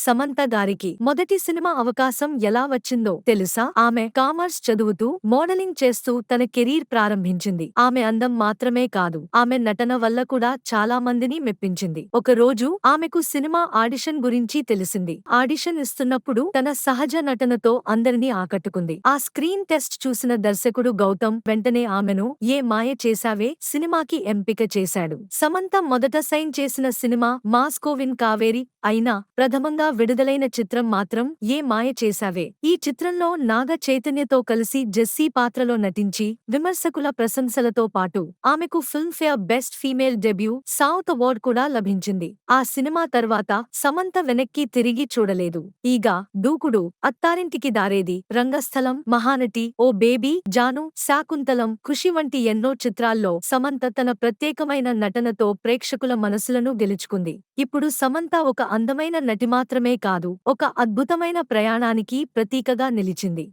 సమంత గారికి మొదటి సినిమా అవకాశం ఎలా వచ్చిందో తెలుసా? ఆమె కామర్స్ చదువుతూ మోడలింగ్ చేస్తూ తన కెరీర్ ప్రారంభించింది. ఆమె అందం మాత్రమే కాదు, ఆమె నటన వల్ల కూడా చాలా మందిని మెప్పించింది. ఒక రోజు ఆమెకు సినిమా ఆడిషన్ గురించి తెలిసింది. ఆడిషన్ ఇస్తున్నప్పుడు తన సహజ నటనతో అందరినీ ఆకట్టుకుంది. ఆ స్క్రీన్ టెస్ట్ చూసిన దర్శకుడు గౌతమ్ వెంటనే ఆమెను ఏ మాయ చేశావే సినిమాకి ఎంపిక చేశాడు. సమంత మొదట సైన్ చేసిన సినిమా మాస్కోవిన్ కావేరి అయినా ప్రథమంగా విడుదలైన చిత్రం మాత్రం ఏ మాయ చేశావే. ఈ చిత్రంలో నాగ చైతన్యతో కలిసి జెస్సీ పాత్రలో నటించి విమర్శకుల ప్రశంసలతో పాటు ఆమెకు Filmfare best female debut south award కూడా లభించింది. ఆ సినిమా తర్వాత సమంత వెనక్కి తిరిగి చూడలేదు. ఈగ, దూకుడు, అత్తారింటికి దారేది, రంగస్థలం, మహానటి, ఓ బేబీ, జాను, శాకుంతలం, ఖుషి వంటి ఎన్నో చిత్రాల్లో సమంత తన ప్రత్యేకమైన నటనతో ప్రేక్షకుల మనసులను గెలుచుకుంది. ఇప్పుడు సమంత ఒక అందమైన నటి మాత్రమే కాదు, ఒక అద్భుతమైన ప్రయాణానికి ప్రతీకగా నిలిచింది.